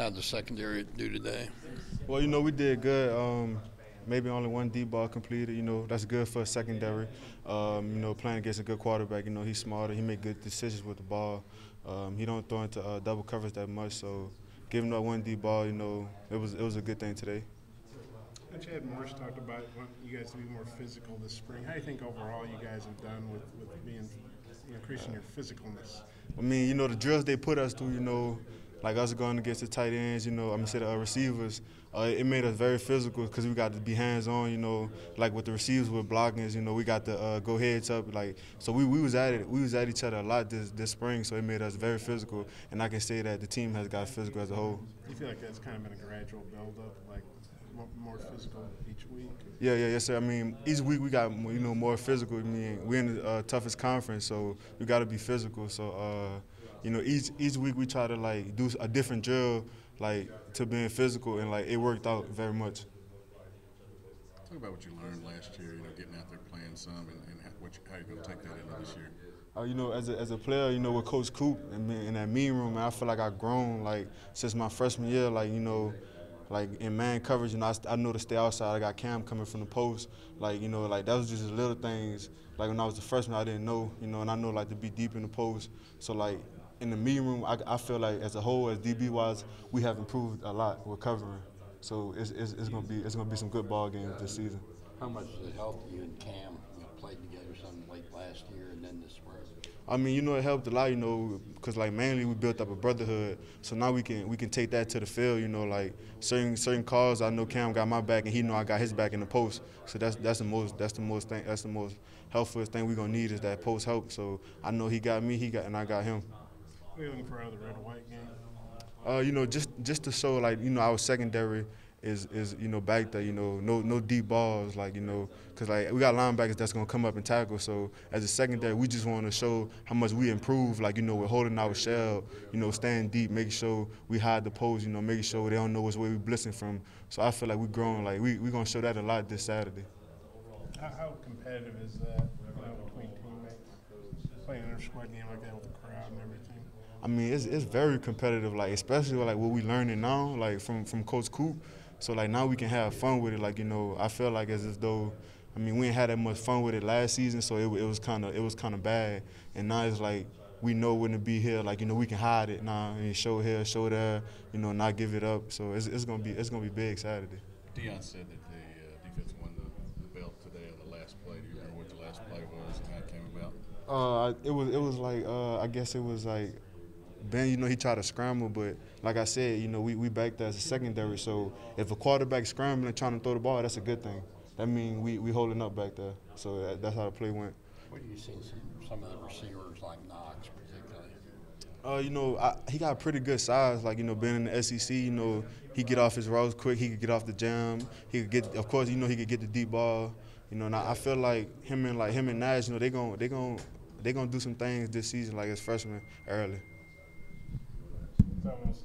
how'd the secondary do today? Well, we did good. Maybe only one deep ball completed. That's good for a secondary. Playing against a good quarterback. He's smarter. He make good decisions with the ball. He don't throw into double coverage that much. So giving up one deep ball, it was a good thing today. Coach Ed Morris talked about wanting you guys to be more physical this spring. How do you think overall you guys have done with being increasing your physicalness? I mean, the drills they put us through, like us going against the tight ends, the receivers, it made us very physical because we got to be hands-on, like with the receivers with blockings, we got to go heads up, like, so we was at it. We was at each other a lot this spring, so it made us very physical, and I can say that the team has got physical as a whole. Do you feel like that's kind of been a gradual build-up, like more physical each week? Yes, sir. I mean, each week we got more physical. I mean, we're in the toughest conference, so we got to be physical. So each week we try to like do a different drill, like to being physical, and like it worked out very much. Talk about what you learned last year. Getting out there playing some, and how you're going to take that into this year. As a player, with Coach Coop in that meeting room, man, I feel like I've grown like since my freshman year. Like in man coverage, I know to stay outside. I got Cam coming from the post. Like that was just little things. Like when I was the freshman, I didn't know. And I know like to be deep in the post. So like in the meeting room, I feel like as a whole, as DB wise, we have improved a lot with covering. So it's gonna be some good ball games this season. How much does it help you and Cam played together some late last year and then this spring? I mean, it helped a lot, because like mainly we built up a brotherhood. So now we can take that to the field, like certain calls. I know Cam got my back, and he know I got his back in the post. So that's the most helpful thing we're gonna need is that post help. So I know he got me, and I got him. What are you looking for out of the red and white game? Just to show like our secondary is back there, no deep balls, like because like we got linebackers that's gonna come up and tackle. So as a secondary, we just want to show how much we improve, like we're holding our shell, staying deep, making sure we hide the post, making sure they don't know which way we blitzing from. So I feel like we're growing, like we're gonna show that a lot this Saturday. How competitive is that between teammates playing an inter-squad game like that with the crowd and everything? I mean, it's very competitive, like especially like what we learning now, like from Coach Coop. So like now we can have fun with it. Like I feel like as if though, I mean we ain't had that much fun with it last season, so it was kind of bad. And now it's like we know when to be here. Like we can hide it now and show here, show there. Not give it up. So it's gonna be big Saturday. Dion said that the defense won the belt today on the last play. Do you remember what the last play was and how it came about? It was like I guess it was like. Ben, he tried to scramble, but like I said, we back there as a secondary. So if a quarterback scrambling trying to throw the ball, that's a good thing. That means we holding up back there. So that's how the play went. What do you see some of the receivers like Knox particularly? He got pretty good size. Like being in the SEC, he get off his routes quick. He could get off the jam. He could get, of course, he could get the deep ball. And I feel like him and Nash, they gonna do some things this season, like as freshmen early. Almost